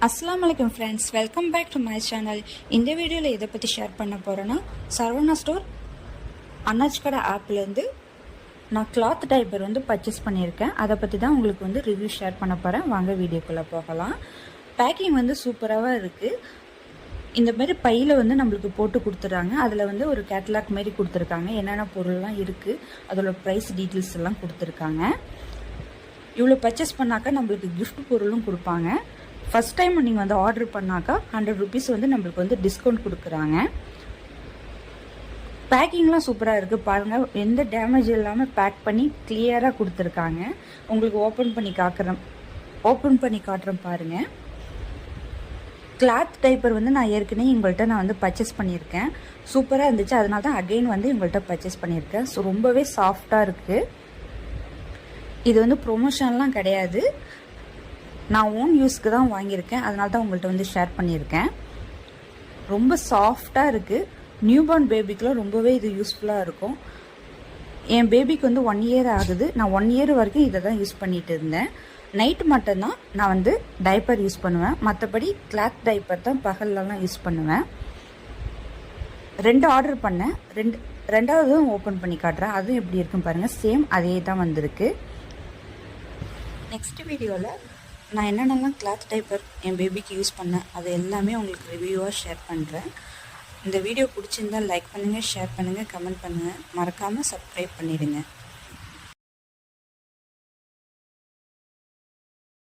அஸ்ஸலாமு அலைக்கும் friends, welcome back to my channel. இந்த வீடியோவில் எதை பற்றி ஷேர் பண்ண போகிறேன்னா, சரவணா ஸ்டோர் அண்ணாச்சி கடை ஆப்லேருந்து நான் கிளாத் டைப்பர் பர்ச்சேஸ் பண்ணியிருக்கேன். அதை பற்றி தான் உங்களுக்கு ரிவ்யூ ஷேர் பண்ண போகிறேன். வாங்க வீடியோக்குள்ளே போகலாம். பேக்கிங் சூப்பராக இருக்குது. இந்த மாதிரி பையில் நம்மளுக்கு போட்டு கொடுத்துட்றாங்க. அதில் ஒரு கேட்டலாக் மாரி கொடுத்துருக்காங்க. என்னென்ன பொருள்லாம் இருக்குது, அதோட ப்ரைஸ் டீட்டெயில்ஸ் எல்லாம் கொடுத்துருக்காங்க. இவ்வளோ பர்ச்சேஸ் பண்ணாக்கா நம்மளுக்கு கிஃப்ட் பொருளும் கொடுப்பாங்க. ஃபஸ்ட் டைம் நீங்கள் ஆர்டர் பண்ணாக்கா 100 rupees நம்மளுக்கு டிஸ்கவுண்ட் கொடுக்குறாங்க. பேக்கிங்லாம் சூப்பராக இருக்குது. பாருங்கள், எந்த டேமேஜ் இல்லாமல் பேக் பண்ணி கிளியராக கொடுத்துருக்காங்க. உங்களுக்கு ஓப்பன் பண்ணி காட்டுறேன் பாருங்கள். கிளாத் டைப்பர் நான் ஏற்கனவே உங்கள்கிட்ட பர்ச்சேஸ் பண்ணியிருக்கேன். சூப்பராக இருந்துச்சு. அதனால தான் அகெயின் உங்கள்கிட்ட பர்ச்சேஸ் பண்ணியிருக்கேன். ஸோ ரொம்பவே சாஃப்டாக இருக்குது. இது ப்ரொமோஷன்லாம் கிடையாது. நான் ஓன் யூஸ்க்கு தான் வாங்கியிருக்கேன். அதனால தான் உங்கள்கிட்ட ஷேர் பண்ணியிருக்கேன். ரொம்ப சாஃப்டாக இருக்குது. நியூபார்ன் பேபிக்கெலாம் ரொம்பவே இது யூஸ்ஃபுல்லாக இருக்கும். என் பேபிக்கு 1 year ஆகுது. நான் 1 year வரைக்கும் இதை தான் யூஸ் பண்ணிகிட்டு இருந்தேன். நைட்டு மட்டும்தான் நான் டைப்பர் யூஸ் பண்ணுவேன். மற்றபடி கிளாத் டைப்பர் தான் பகல்லலாம் யூஸ் பண்ணுவேன். 2 ஆர்டர் பண்ணேன். ரெண்டாவதும் ஓப்பன் பண்ணி காட்டுறேன். அதுவும் எப்படி இருக்குன்னு பாருங்கள். சேம் அதே தான் வந்திருக்கு. நெக்ஸ்ட் வீடியோவில் நான் என்னென்னலாம் கிளாத் டைப்பர் என் பேபிக்கு யூஸ் பண்ணேன் அது எல்லாமே உங்களுக்கு ரிவ்யூவாக ஷேர் பண்ணுறேன். இந்த வீடியோ பிடிச்சிருந்தால் லைக் பண்ணுங்கள், ஷேர் பண்ணுங்கள், கமெண்ட் பண்ணுங்கள். மறக்காமல் சப்ஸ்கிரைப் பண்ணிவிடுங்க.